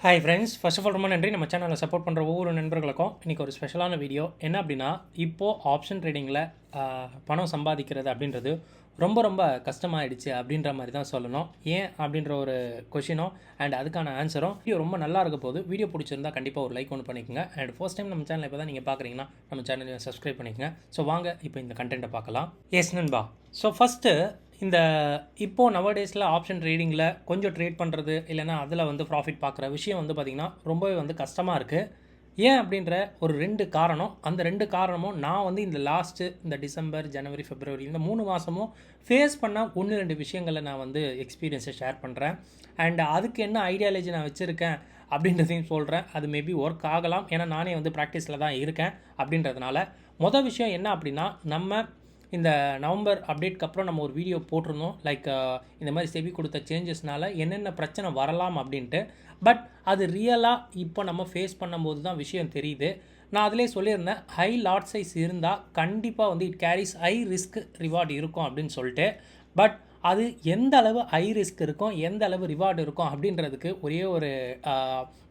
Hi friends, first of all ரொம்ப நன்றி நம்ம சேனலில் சப்போர்ட் பண்ணுற ஒவ்வொரு நண்பர்களுக்கும். இன்றைக்கி ஒரு ஸ்பெஷலான வீடியோ என்ன அப்படின்னா, இப்போது ஆப்ஷன் ட்ரேடிங்கில் பணம் சம்பாதிக்கிறது அப்படின்றது ரொம்ப ரொம்ப கஷ்டமாயிடுச்சு அப்படின்ற மாதிரி தான் சொல்லணும். ஏன் அப்படின்ற ஒரு கொஷினும் அண்ட் அதுக்கான ஆன்சரும் வீடியோ ரொம்ப நல்லா இருக்க போது. வீடியோ பிடிச்சிருந்தா கண்டிப்பாக ஒரு லைக் ஒன்று பண்ணிக்கோங்க. அண்ட் ஃபர்ஸ்ட் டைம் நம்ம சேனல் இப்போ தான் நீங்கள் பார்க்குறீங்கன்னா நம்ம சேனலை சப்ஸ்கிரைப் பண்ணிக்கோங்க. ஸோ வாங்க இப்போ இந்த கண்டென்ட்டை பார்க்கலாம். எஸ் நண்பா. ஸோ ஃபஸ்ட்டு இந்த இப்போது நவடேஸில் ஆப்ஷன் ட்ரேடிங்கில் கொஞ்சம் ட்ரேட் பண்ணுறது இல்லைனா அதில் வந்து ப்ராஃபிட் பார்க்குற விஷயம் வந்து பார்த்திங்கன்னா ரொம்பவே வந்து கஷ்டமாக இருக்குது. ஏன் அப்படின்ற ஒரு 2 காரணம். அந்த 2 காரணமும் நான் வந்து இந்த இந்த டிசம்பர், ஜனவரி, பிப்ரவரி இந்த 3 மாதமும் ஃபேஸ் பண்ண 1-2 விஷயங்களை நான் வந்து எக்ஸ்பீரியன்ஸை ஷேர் பண்ணுறேன். அண்ட் அதுக்கு என்ன ஐடியாலஜி நான் வச்சுருக்கேன் அப்படின்றதையும் சொல்கிறேன். அது மேபி ஒர்க் ஆகலாம், ஏன்னா நானே வந்து ப்ராக்டிஸில் தான் இருக்கேன். அப்படின்றதுனால மொதல் விஷயம் என்ன அப்படின்னா, நம்ம இந்த நவம்பர் அப்டேட்க்கு அப்புறம் நம்ம ஒரு வீடியோ போட்டிருந்தோம். இந்த மாதிரி செபி கொடுத்த சேஞ்சஸ்னால என்னென்ன பிரச்சனை வரலாம் அப்படின்ட்டு. பட் அது ரியலாக இப்போ நம்ம ஃபேஸ் பண்ணும்போது தான் விஷயம் தெரியுது. நான் அதிலே சொல்லியிருந்தேன், ஹை லாட் சைஸ் இருந்தால் கண்டிப்பாக வந்து it carries high risk reward இருக்கும் அப்படின்னு சொல்லிட்டு. பட் அது எந்த அளவு ஹை ரிஸ்க் இருக்கும், எந்த அளவு ரிவார்டு இருக்கும் அப்படின்றதுக்கு ஒரே ஒரு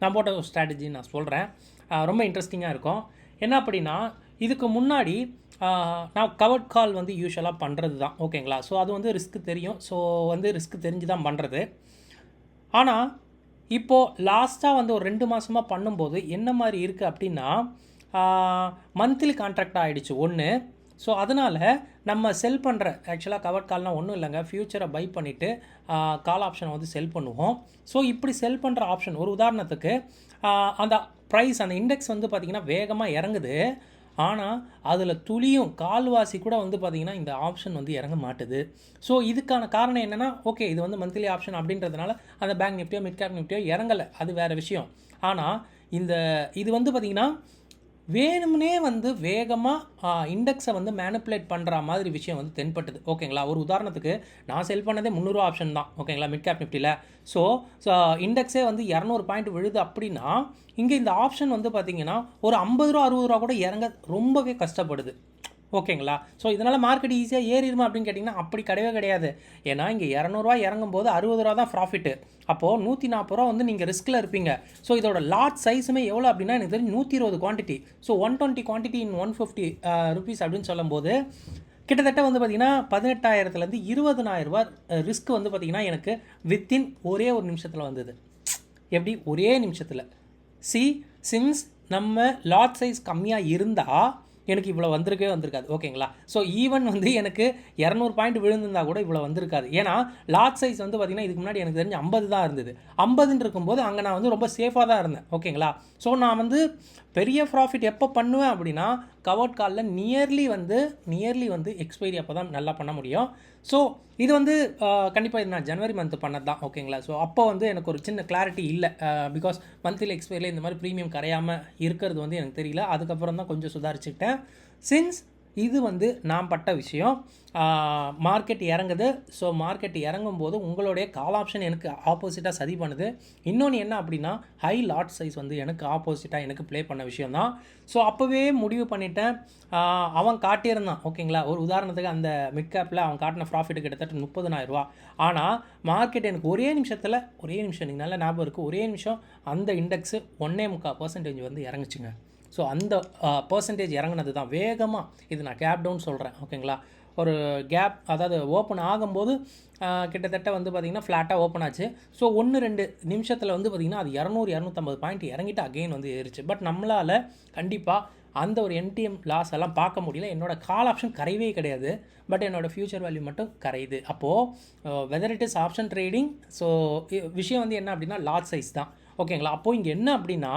நான் போட்ட ஒரு ஸ்ட்ராட்டஜி நான் சொல்கிறேன். ரொம்ப இன்ட்ரெஸ்டிங்காக இருக்கும். என்ன அப்படின்னா, இதுக்கு முன்னாடி நான் கவர்ட் கால் வந்து யூஸ்வலாக பண்ணுறது தான், ஓகேங்களா. ஸோ அது வந்து ரிஸ்க்கு தெரியும். ஸோ வந்து ரிஸ்க்கு தெரிஞ்சு தான் பண்ணுறது. ஆனால் இப்போது லாஸ்ட்டாக வந்து ஒரு 2 மாதமாக பண்ணும்போது என்ன மாதிரி இருக்குது அப்படின்னா, மந்த்லி கான்ட்ராக்டாக ஆகிடுச்சு ஒன்று. ஸோ அதனால் நம்ம செல் பண்ணுற ஆக்சுவலாக கவர்ட் கால்னால் ஒன்றும் இல்லைங்க, ஃப்யூச்சரை பை பண்ணிவிட்டு கால் ஆப்ஷனை வந்து செல் பண்ணுவோம். ஸோ இப்படி செல் பண்ணுற ஆப்ஷன், ஒரு உதாரணத்துக்கு அந்த ப்ரைஸ், அந்த இண்டெக்ஸ் வந்து பார்த்திங்கன்னா வேகமாக இறங்குது. ஆனால் அதில் துளியும் கால்வாசி கூட வந்து பார்த்திங்கன்னா இந்த ஆப்ஷன் வந்து இறங்க மாட்டுது. ஸோ இதுக்கான காரணம் என்னென்னா, ஓகே இது வந்து மந்த்லி ஆப்ஷன் அப்படின்றதுனால அந்த பேங்க் நிஃப்டியோ மிட் கேப் நிஃப்டியோ இறங்கலை, அது வேறு விஷயம். ஆனால் இது வந்து பார்த்திங்கன்னா வேணும்னே வந்து வேகமாக இண்டெக்ஸை வந்து மேனிப்புலேட் பண்ணுற மாதிரி விஷயம் வந்து தென்பட்டுது, ஓகேங்களா. ஒரு உதாரணத்துக்கு நான் செல் பண்ணதே 300 ஆப்ஷன் தான், ஓகேங்களா, மிட் கேப் நிஃப்டியில். ஸோ இண்டெக்ஸே வந்து 200 பாயிண்ட் விழுது அப்படின்னா, இங்கே இந்த ஆப்ஷன் வந்து பார்த்திங்கன்னா ஒரு 50 ரூபா 60 ரூபா கூட இறங்க ரொம்பவே கஷ்டப்படுது, ஓகேங்களா. ஸோ இதனால் மார்க்கெட் ஈஸியாக ஏறிடுமா அப்படின்னு கேட்டிங்கன்னா அப்படி கிடையவே கிடையாது. ஏன்னா இங்கே 200 இறங்கும் போது 60 ரூபா தான் ப்ராஃபிட்டு. அப்போது 140 ரூபா வந்து நீங்கள் ரிஸ்கில் இருப்பீங்க. ஸோ இதோட லாட் சைஸுமே எவ்வளோ அப்படின்னா, எனக்கு தெரிஞ்சு 120 குவான்டிட்டி. ஸோ 120 குவான்டிட்டி இன் 150 ருபீஸ் அப்படின்னு சொல்லும்போது கிட்டத்தட்ட வந்து பார்த்திங்கன்னா 18,000லேருந்து 20,000 ரூபா ரிஸ்க் வந்து பார்த்திங்கன்னா எனக்கு வித்தின் ஒரே ஒரு நிமிஷத்தில் வந்தது. எப்படி? ஒரே நிமிஷத்தில். சின்ஸ் நம்ம லாட் சைஸ் கம்மியாக இருந்தால் எனக்கு இவ்வளோ வந்திருக்காது, ஓகேங்களா. ஸோ ஈவன் வந்து எனக்கு 200 பாயிண்ட் விழுந்திருந்தால் கூட இவ்வளோ வந்திருக்காது. ஏன்னா லாட் சைஸ் வந்து பார்த்திங்கன்னா இதுக்கு முன்னாடி எனக்கு தெரிஞ்சு 50 தான் இருந்தது. 50ன்னு இருக்கும்போது அங்கே நான் வந்து ரொம்ப சேஃபாக தான் இருந்தேன், ஓகேங்களா. ஸோ நான் வந்து பெரிய ப்ராஃபிட் எப்போ பண்ணுவேன் அப்படின்னா, கவர்ட் காலில் நியர்லி வந்து எக்ஸ்பைரி அப்போ தான் நல்லா பண்ண முடியும். ஸோ இது வந்து கண்டிப்பாக இது நான் ஜனவரி மந்த் பண்ணது தான், ஓகேங்களா. ஸோ அப்போ வந்து எனக்கு ஒரு சின்ன கிளாரிட்டி இல்லை, பிகாஸ் மந்த்லி எக்ஸ்பைரியில் இந்த மாதிரி ப்ரீமியம் கரையாமல் இருக்கிறது வந்து எனக்கு தெரியல. அதுக்கப்புறம் தான் கொஞ்சம் சுதாரிச்சுக்கிட்டேன். சின்ஸ் இது வந்து நான் பட்ட விஷயம். மார்க்கெட் இறங்குது. ஸோ மார்க்கெட் இறங்கும்போது உங்களுடைய கால் ஆப்ஷன் எனக்கு ஆப்போசிட்டாக சதி பண்ணுது. இன்னொன்று என்ன அப்படின்னா, ஹை லாட் சைஸ் வந்து எனக்கு ஆப்போசிட்டாக எனக்கு ப்ளே பண்ண விஷயந்தான். ஸோ அப்போவே முடிவு பண்ணிட்டேன். அவன் காட்டியிருந்தான், ஓகேங்களா. ஒரு உதாரணத்துக்கு அந்த மிட் கேப்பில் அவன் காட்டின ப்ராஃபிட் கிட்டத்தட்ட 30,000 ரூபா. ஆனால் மார்க்கெட் எனக்கு ஒரே நிமிஷம் எனக்கு நல்ல ஞாபகம் இருக்குது, ஒரே நிமிஷம் அந்த இண்டெக்ஸு 1.25% வந்து இறங்குச்சுங்க. ஸோ அந்த பர்சன்டேஜ் இறங்குனது தான் வேகமாக. இது நான் கேப் டவுன் சொல்கிறேன், ஓகேங்களா. ஒரு கேப், அதாவது ஓப்பன் ஆகும்போது கிட்டத்தட்ட வந்து பார்த்திங்கன்னா ஃப்ளாட்டாக ஓப்பன் ஆச்சு. ஸோ 1-2 நிமிஷத்தில் வந்து பார்த்திங்கன்னா அது 200-250 பாயிண்ட் இறங்கிட்டு அகெயின் வந்து ஏறிச்சு. பட் நம்மளால் கண்டிப்பாக அந்த ஒரு என்டிஎம் லாஸ் எல்லாம் பார்க்க முடியல. என்னோடய கால் ஆப்ஷன் கரையவே கிடையாது, பட் என்னோடய ஃப்யூச்சர் வேல்யூ மட்டும் கரையுது. அப்போது whether it is option trading, so விஷயம் வந்து என்ன அப்படின்னா லாட் சைஸ் தான், ஓகேங்களா. அப்போது இங்கே என்ன அப்படின்னா,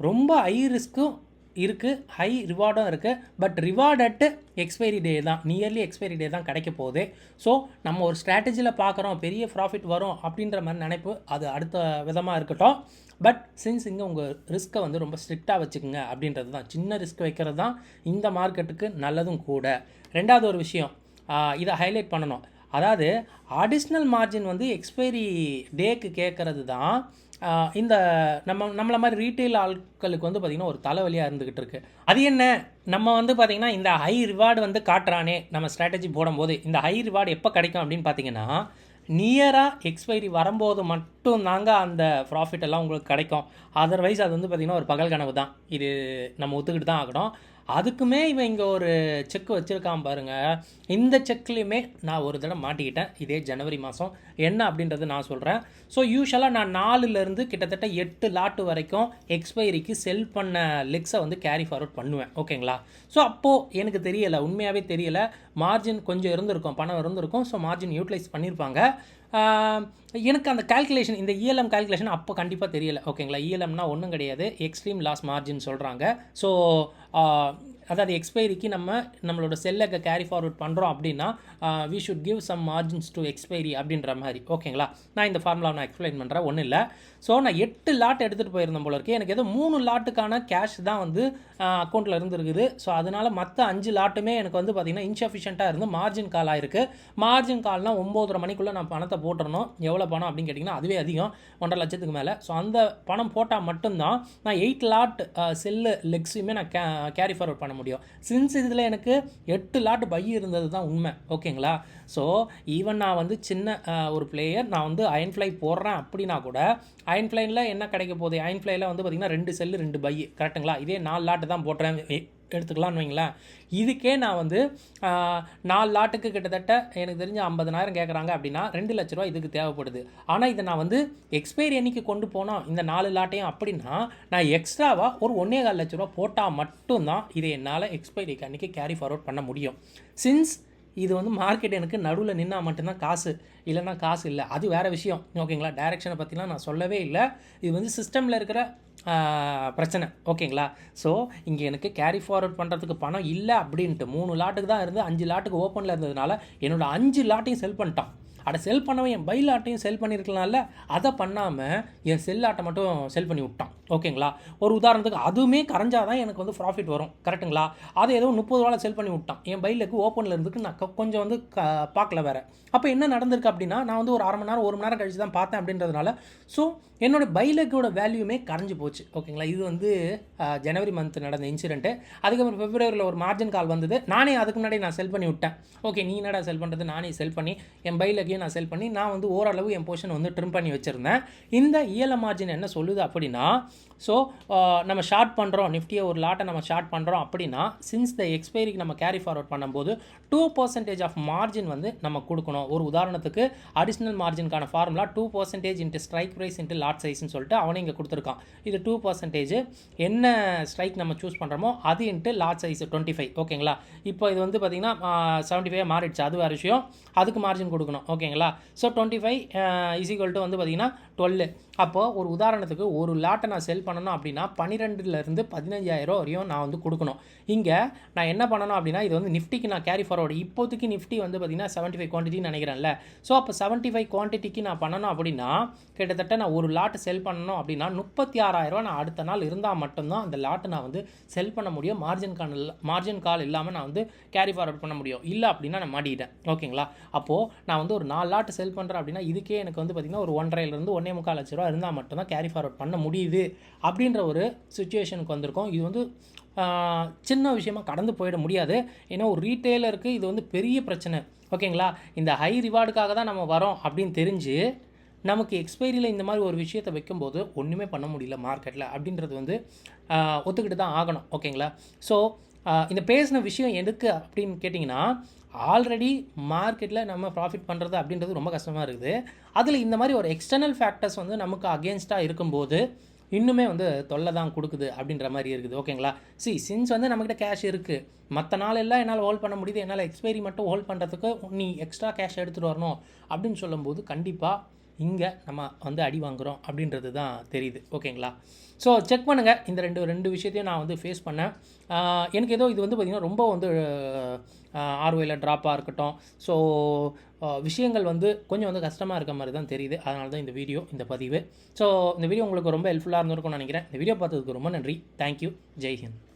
ரொம்ப ஹை ரிஸ்க்கும் இருக்குது, ஹை ரிவார்டும் இருக்குது. பட் ரிவார்ட் அட் எக்ஸ்பைரி டே தான், நியர்லி எக்ஸ்பைரி டே தான் கிடைக்க போகுது. ஸோ நம்ம ஒரு ஸ்ட்ராட்டஜியில் பார்க்குறோம் பெரிய ப்ராஃபிட் வரும் அப்படின்ற மாதிரி நினைப்பு, அது அடுத்த விதமாக இருக்கட்டும். பட் சின்ஸ் இங்கே உங்கள் ரிஸ்க்கை வந்து ரொம்ப ஸ்ட்ரிக்டாக வச்சுக்கோங்க அப்படின்றது தான். சின்ன ரிஸ்க் வைக்கிறது தான் இந்த மார்க்கெட்டுக்கு நல்லதும் கூட. ரெண்டாவது ஒரு விஷயம் இதை ஹைலைட் பண்ணணும். அதாவது அடிஷ்னல் மார்ஜின் வந்து எக்ஸ்பைரி டேக்கு கேட்குறது தான் இந்த நம்மளை மாதிரி ரீட்டெயில் ஆட்களுக்கு வந்து பார்த்திங்கன்னா ஒரு தலைவலியாக இருந்துக்கிட்டு இருக்குது. அது என்ன, நம்ம வந்து பார்த்திங்கன்னா இந்த ஹை ரிவார்டு வந்து காட்டுறானே நம்ம ஸ்ட்ராட்டஜி போடும்போது, இந்த ஹை ரிவார்டு எப்போ கிடைக்கும் அப்படின்னு பார்த்திங்கன்னா நியராக எக்ஸ்பைரி வரும்போது மட்டும் தாங்க அந்த ப்ராஃபிட் எல்லாம் உங்களுக்கு கிடைக்கும். அதர்வைஸ் அது வந்து பார்த்திங்கன்னா ஒரு பகல் கனவு தான். இது நம்ம ஒத்துக்கிட்டு தான் ஆகணும். அதுக்குமே இவன் இங்கே ஒரு செக் வச்சுருக்கான் பாருங்கள். இந்த செக்லேயுமே நான் ஒரு தடவை மாட்டிக்கிட்டேன் இதே ஜனவரி மாதம். என்ன அப்படின்றது நான் சொல்கிறேன். ஸோ யூஸ்வலாக நான் 4லேருந்து கிட்டத்தட்ட 8 லாட்டு வரைக்கும் எக்ஸ்பைரிக்கு செல் பண்ண லெக்ஸை வந்து கேரி ஃபார்வர்ட் பண்ணுவேன். ஓகேங்களா? ஸோ அப்போது எனக்கு தெரியலை, உண்மையாகவே தெரியலை. மார்ஜின் கொஞ்சம் இருந்திருக்கும், பணம் இருந்திருக்கும். ஸோ மார்ஜின் யூட்டிலைஸ் பண்ணியிருப்பாங்க. எனக்கு அந்த கால்குலேஷன், இந்த இஎல்எம் கால்குலேஷன் அப்போ கண்டிப்பாக தெரியலை. ஓகேங்களா? இஎல்எம்னா ஒன்றும் கிடையாது, எக்ஸ்ட்ரீம் லாஸ் மார்ஜின் சொல்கிறாங்க. ஸோ அதாவது எக்ஸ்பைரிக்கு நம்மளோட செல்லை கேரி ஃபார்வர்ட் பண்ணுறோம் அப்படின்னா we should give some margins to expiry அப்படின்ற மாதிரி. ஓகேங்களா? நான் இந்த ஃபார்முலா நான் எக்ஸ்பிளைன் பண்ணுறேன், ஒன்றும் இல்லை. ஸோ நான் 8 லாட் எடுத்துகிட்டு போயிருந்தேன் போல இருக்கு. எனக்கு ஏதோ 3 லாட்டுக்கான கேஷ் தான் வந்து அக்கௌண்ட்டில் இருந்துருக்குது. ஸோ அதனால் மற்ற 5 லாட்டுமே எனக்கு வந்து பார்த்திங்கன்னா இன்சஃபிஷியண்ட்டாக இருந்து மார்ஜின் கால் ஆயிருக்கு. மார்ஜின் கால்னால் 9:30 மணிக்குள்ளே நான் பணத்தை போட்டுறணும். எவ்வளோ பணம் அப்படின்னு கேட்டிங்கன்னா அதுவே அதிகம், 1.5 லட்சத்துக்கு மேலே. ஸோ அந்த பணம் போட்டால் மட்டும்தான் நான் 8 லாட் செல்லு லெக்ஸுமே நான் கேரி ஃபார்வர்ட் பண்ண முடியும். சின்ஸ் இதில் எனக்கு 8 லாட் பை இருந்தது தான் உண்மை. ஓகேங்களா? ஸோ ஈவன் நான் வந்து சின்ன ஒரு பிளேயர், நான் வந்து அயன்ஃப்ளை போடுறேன் அப்படின்னா கூட அயன்ஃப்ளைனில் என்ன கிடைக்க போகுது? அயன்ஃப்ளைல வந்து பார்த்திங்கன்னா 2 செல்லு 2 பை, கரெக்டுங்களா? இதே 4 லாட்டு தான் போட்டுறேன் எடுத்துக்கலான்னு வைங்களேன். இதுக்கே நான் வந்து 4 லாட்டுக்கு கிட்டத்தட்ட எனக்கு தெரிஞ்ச 50,000 கேட்குறாங்க அப்படின்னா 2 லட்ச ரூபா இதுக்கு தேவைப்படுது. ஆனால் இதை நான் வந்து எக்ஸ்பைரி அன்னைக்கு கொண்டு போனோம் இந்த 4 லாட்டையும் அப்படின்னா நான் எக்ஸ்ட்ராவாக ஒரு 1.25 லட்ச ரூபா போட்டால் மட்டும்தான் இதை என்னால் எக்ஸ்பைரிக்கு அன்றைக்கி கேரி ஃபார்வர்ட் பண்ண முடியும். சின்ஸ் இது வந்து மார்க்கெட் எனக்கு நடுவில் நின்னா மட்டும்தான் காசு, இல்லைன்னா காசு இல்லை. அது வேறு விஷயம். ஓகேங்களா? டைரெக்ஷனை பற்றிலாம் நான் சொல்லவே இல்லை. இது வந்து சிஸ்டமில் இருக்கிற பிரச்சனை. ஓகேங்களா? ஸோ இங்கே எனக்கு கேரி ஃபார்வர்ட் பண்ணுறதுக்கு பணம் இல்லை அப்படின்ட்டு 3 லாட்டுக்கு தான் இருந்து 5 லாட்டுக்கு ஓப்பனில் இருந்ததுனால என்னோடய 5 லாட்டையும் செல் பண்ணிட்டான். அதை செல் பண்ணவன் என் பை லாட்டையும் செல் பண்ணியிருக்கலாம்ல, அதை பண்ணாமல் என் செல் லாட்டை மட்டும் செல் பண்ணி விட்டான். ஓகேங்களா? ஒரு உதாரணத்துக்கு அதுவுமே கரைஞ்சாதான் எனக்கு வந்து ப்ராஃபிட் வரும், கரெக்டுங்களா? அதை ஏதோ 30 ரூபாவில் செல் பண்ணி விட்டான். என் பைலுக்கு ஓப்பனில் இருந்துக்கு நான் கொஞ்சம் வந்து பார்க்கல வேறு. அப்போ என்ன நடந்திருக்கு அப்படின்னா நான் வந்து ஒரு 1/2 மணி நேரம் 1 மணி நேரம் கழிச்சு தான் பார்த்தேன் அப்படின்றதுனால ஸோ என்னோடய பைலக்கோட வேல்யூமே கரைஞ்சி போச்சு. ஓகேங்களா? இது வந்து ஜனவரி மந்த் நடந்த இன்சிடென்ட்டு. அதுக்கப்புறம் பிப்ரவரியில் ஒரு மார்ஜின் கால் வந்தது. நானே அதுக்கு முன்னாடி நான் செல் பண்ணி விட்டேன். ஓகே, நீ என்னடா செல் பண்ணுறது? நானே செல் பண்ணி என் பைலக்கையும் நான் செல் பண்ணி நான் வந்து ஓரளவு என் போர்ஷன் வந்து ட்ரிம் பண்ணி வச்சுருந்தேன். இந்த இஎல்எம் மார்ஜின் என்ன சொல்லுது அப்படின்னா, ஸோ நம்ம ஷார்ட் பண்ணுறோம், நிஃப்டியை ஒரு லாட்டை நம்ம ஷார்ட் பண்ணுறோம் அப்படின்னா சின்ஸ் த எக்ஸ்பைரிக்கு நம்ம கேரி ஃபார்வர்ட் பண்ணும்போது 2% ஆஃப் மார்ஜின் வந்து நம்ம கொடுக்கணும். ஒரு உதாரணத்துக்கு அடிஷ்னல் மார்ஜினுக்கான formula 2% into strike price into lot சைஸ்ன்னு சொல்லிட்டு அவனே இங்கே கொடுத்துருக்கான். இது 2% என்ன ஸ்ட்ரைக் நம்ம சூஸ் பண்ணுறோமோ அது இன்ட்டு லாட் சைஸ் 25. ஓகேங்களா? இப்போ இது வந்து பார்த்திங்கன்னா 75 மாறிடுச்சு, அது வேறு விஷயம். அதுக்கு மார்ஜின் கொடுக்கணும். ஓகேங்களா? ஸோ 25 = வந்து பார்த்திங்கன்னா 12. அப்போது ஒரு உதாரணத்துக்கு ஒரு லாட்டை நான் செல் பண்ணணும் அப்படின்னா 12,000 15,000 வரையும் நான் வந்து கொடுக்கணும். இங்கே நான் என்ன பண்ணணும் அப்படின்னா இது வந்து நிஃப்டிக்கு நான் கேரி ஃபார்வர்டு, இப்போதைக்கு நிஃப்டி வந்து பார்த்திங்கன்னா 75 குவான்டிட்டின்னு நினைக்கிறேன்ல. ஸோ அப்போ 75 குவான்டிட்டிக்கு நான் பண்ணணும் அப்படின்னா கிட்டத்தட்ட நான் ஒரு லாட்டு செல் பண்ணணும் அப்படின்னா 36,000 நான் அடுத்த நாள் இருந்தால் மட்டும்தான் அந்த லாட்டை நான் வந்து செல் பண்ண முடியும். மார்ஜின் கால் இல்லாமல் நான் வந்து கேரி ஃபார்வர்ட் பண்ண முடியும். இல்லை அப்படின்னா நான் மாட்டிக்கிட்டேன். ஓகேங்களா? அப்போது நான் வந்து ஒரு 4 லாட்டு செல் பண்ணுறேன் அப்படின்னா இதுக்கே எனக்கு வந்து பார்த்திங்கன்னா ஒரு 1.5 1.25 லட்ச ரூபா இருந்தால் மட்டும்தான் கேரி ஃபார்வர்ட் பண்ண முடியுது அப்படின்ற ஒரு சுச்சுவேஷனுக்கு வந்திருக்கோம். இது வந்து சின்ன விஷயமாக கடந்து போயிட முடியாது. ஏன்னா ஒரு ரீட்டெயிலருக்கு இது வந்து பெரிய பிரச்சனை. ஓகேங்களா? இந்த ஹை ரிவார்டுக்காக தான் நம்ம வரோம் அப்படின்னு தெரிஞ்சு நமக்கு எக்ஸ்பைரியில் இந்த மாதிரி ஒரு விஷயத்தை வைக்கும்போது ஒன்றுமே பண்ண முடியல மார்க்கெட்டில் அப்படின்றது வந்து ஒத்துக்கிட்டு தான் ஆகணும். ஓகேங்களா? ஸோ இந்த பேசின விஷயம் எதுக்கு அப்படின்னு கேட்டிங்கன்னா, ஆல்ரெடி மார்க்கெட்டில் நம்ம ப்ராஃபிட் பண்ணுறது அப்படின்றது ரொம்ப கஷ்டமாக இருக்குது. அதில் இந்த மாதிரி ஒரு எக்ஸ்டர்னல் ஃபேக்டர்ஸ் வந்து நமக்கு அகேன்ஸ்டாக இருக்கும்போது இன்னுமே வந்து தொல்லை தான் கொடுக்குது அப்படின்ற மாதிரி இருக்குது. ஓகேங்களா? சின்ஸ் வந்து நம்மக்கிட்ட கேஷ் இருக்குது, மற்ற நாள் எல்லாம் என்னால் ஹோல்ட் பண்ண முடியுது, என்னால் எக்ஸ்பைரி மட்டும் ஹோல்ட் பண்ணுறதுக்கு நீ எக்ஸ்ட்ரா கேஷ் எடுத்துகிட்டு வரணும் அப்படின்னு சொல்லும்போது கண்டிப்பாக இங்கே நம்ம வந்து அடி வாங்குகிறோம் அப்படின்றது தான் தெரியுது. ஓகேங்களா? ஸோ செக் பண்ணுங்கள். இந்த ரெண்டு விஷயத்தையும் நான் வந்து ஃபேஸ் பண்ணேன். எனக்கு ஏதோ இது வந்து பார்த்திங்கன்னா ரொம்ப வந்து ஆர்ஓயில் ட்ராப்பாக இருக்கட்டும். ஸோ விஷயங்கள் வந்து கொஞ்சம் வந்து கஷ்டமாக இருக்க மாதிரி தான் தெரியுது. அதனால தான் இந்த பதிவு. ஸோ இந்த வீடியோ உங்களுக்கு ரொம்ப ஹெல்ப்ஃபுல்லாக இருந்திருக்கும்னு நினைக்கிறேன். இந்த வீடியோ பார்த்ததுக்கு ரொம்ப நன்றி. தேங்க்யூ. ஜெய் ஹிந்த்.